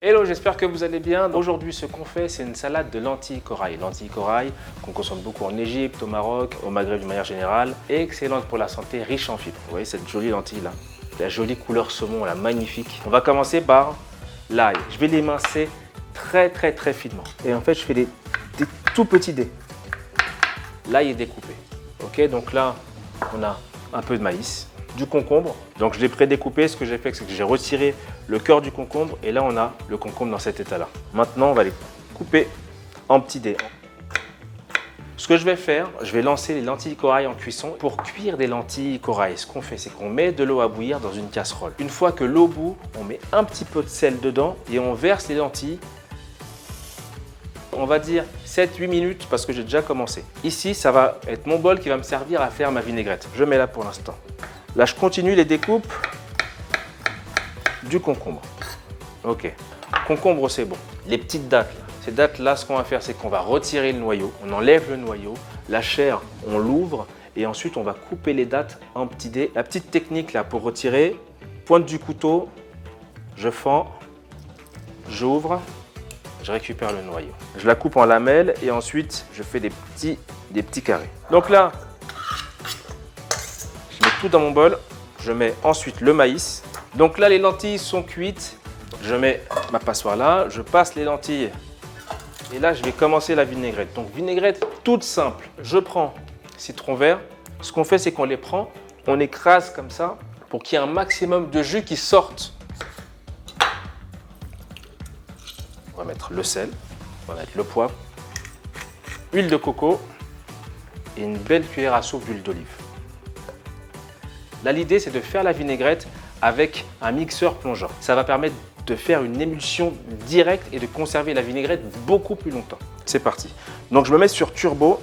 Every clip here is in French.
Hello, j'espère que vous allez bien. Aujourd'hui, ce qu'on fait, c'est une salade de lentilles corail. Lentilles corail qu'on consomme beaucoup en Égypte, au Maroc, au Maghreb d'une manière générale. Excellente pour la santé, riche en fibres. Vous voyez cette jolie lentille là, la jolie couleur saumon, la magnifique. On va commencer par l'ail. Je vais l'émincer très finement. Et en fait, je fais des tout petits dés. L'ail est découpé. Ok, donc là, on a un peu de maïs, du concombre. Donc je l'ai prédécoupé. Ce que j'ai fait, c'est que j'ai retiré le cœur du concombre et là on a le concombre dans cet état-là. Maintenant, on va les couper en petits dés. Ce que je vais faire, je vais lancer les lentilles corail en cuisson. Pour cuire des lentilles corail, ce qu'on fait, c'est qu'on met de l'eau à bouillir dans une casserole. Une fois que l'eau bout, on met un petit peu de sel dedans et on verse les lentilles. On va dire 7-8 minutes parce que j'ai déjà commencé. Ici, ça va être mon bol qui va me servir à faire ma vinaigrette. Je mets là pour l'instant. Là, je continue les découpes du concombre. Ok, concombre, c'est bon. Les petites dattes, là. Ces dattes-là, ce qu'on va faire, c'est qu'on va retirer le noyau. On enlève le noyau. La chair, on l'ouvre. Et ensuite, on va couper les dattes en petits dés. La petite technique là pour retirer, pointe du couteau, je fends, j'ouvre. Je récupère le noyau. Je la coupe en lamelles et ensuite je fais des petits carrés. Donc là, je mets tout dans mon bol. Je mets ensuite le maïs. Donc là, les lentilles sont cuites. Je mets ma passoire là. Je passe les lentilles. Et là, je vais commencer la vinaigrette. Donc vinaigrette toute simple. Je prends citron vert. Ce qu'on fait, c'est qu'on les prend. On écrase comme ça pour qu'il y ait un maximum de jus qui sorte. On va mettre le sel, on va mettre le poivre, huile de coco et une belle cuillère à soupe d'huile d'olive. Là, l'idée, c'est de faire la vinaigrette avec un mixeur plongeant. Ça va permettre de faire une émulsion directe et de conserver la vinaigrette beaucoup plus longtemps. C'est parti. Donc, je me mets sur turbo.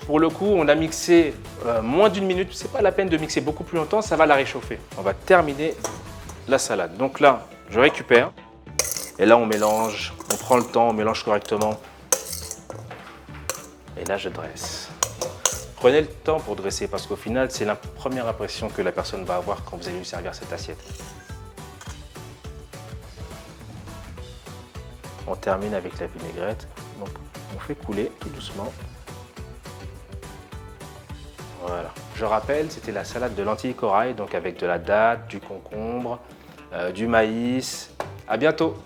Pour le coup, on a mixé moins d'une minute. C'est pas la peine de mixer beaucoup plus longtemps, ça va la réchauffer. On va terminer la salade. Donc là, je récupère et là on mélange, on prend le temps, on mélange correctement et là je dresse. Prenez le temps pour dresser parce qu'au final c'est la première impression que la personne va avoir quand vous allez lui servir cette assiette. On termine avec la vinaigrette, donc on fait couler tout doucement. Voilà. Je rappelle, c'était la salade de lentilles corail, donc avec de la date, du concombre, du maïs. À bientôt!